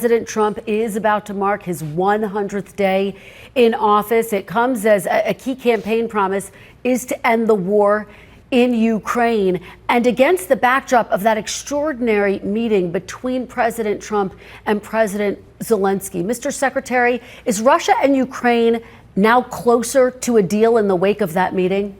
President Trump is about to mark his 100th day in office. It comes as a key campaign promise is to end the war in Ukraine, and against the backdrop of that extraordinary meeting between President Trump and President Zelensky. Mr. Secretary, is Russia and Ukraine now closer to a deal in the wake of that meeting?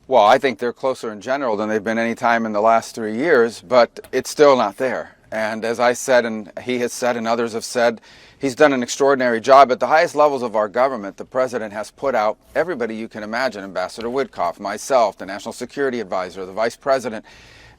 Well, I think they're closer in general than they've been any time in the last 3 years, but it's still not there. And as I said, and he has said, and others have said, he's done an extraordinary job at the highest levels of our government. The president has put out everybody you can imagine, Ambassador Witkoff, myself, the National Security Advisor, the Vice President,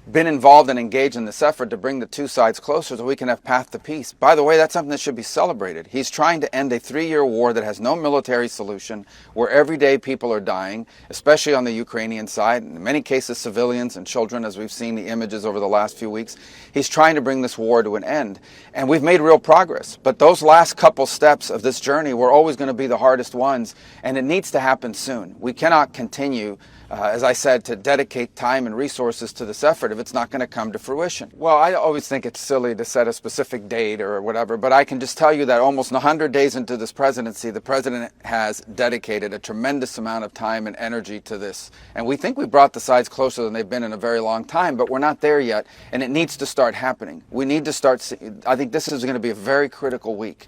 been involved and engaged in this effort to bring the two sides closer so we can have path to peace. By the way, that's something that should be celebrated. He's trying to end a 3-year war that has no military solution, where every day people are dying, especially on the Ukrainian side, in many cases civilians and children, as we've seen the images over the last few weeks. He's trying to bring this war to an end, and we've made real progress. But those last couple steps of this journey were always going to be the hardest ones, and it needs to happen soon. We cannot continue, as I said, to dedicate time and resources to this effort if it's not going to come to fruition. Well, I always think it's silly to set a specific date or whatever, but I can just tell you that almost 100 days into this presidency, the president has dedicated a tremendous amount of time and energy to this. And we think we brought the sides closer than they've been in a very long time, but we're not there yet, and it needs to start happening. We need to start, I think this is going to be a very critical week.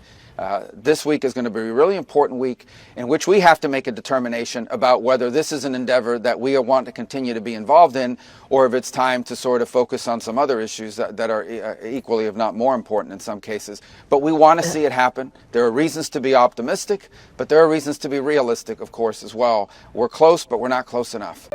This week is going to be a really important week in which we have to make a determination about whether this is an endeavor that we want to continue to be involved in, or if it's time to sort of focus on some other issues that are equally, if not more important in some cases. But we want to see it happen. There are reasons to be optimistic, but there are reasons to be realistic, of course, as well. We're close, but we're not close enough.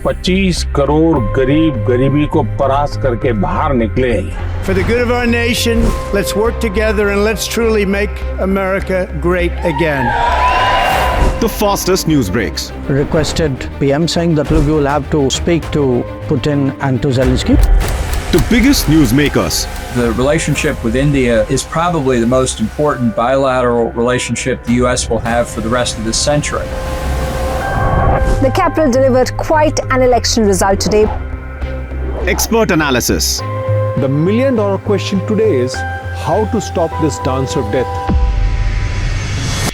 $25 crore गरीब गरीबी को परास्त करके बाहर निकले। For the good of our nation, let's work together and let's truly make America great again. The fastest news breaks. Requested PM saying that Rubio will have to speak to Putin and to Zelensky. The biggest news makers. The relationship with India is probably the most important bilateral relationship the U.S. will have for the rest of this century. The capital delivered quite an election result today. Expert analysis. The million-dollar question today is how to stop this dance of death.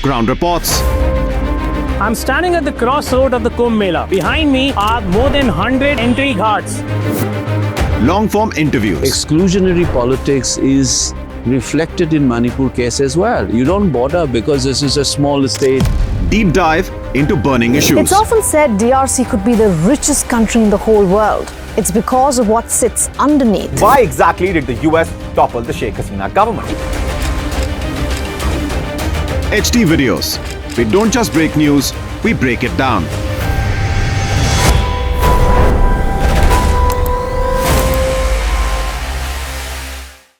Ground reports. I'm standing at the crossroad of the Kumbh Mela. Behind me are more than 100 entry guards. Long-form interviews. Exclusionary politics is reflected in Manipur case as well. You don't bother because this is a small state. Deep dive into burning issues. It's often said DRC could be the richest country in the whole world. It's because of what sits underneath. Why exactly did the US topple the Sheikh Hasina government? HT videos. We don't just break news, we break it down.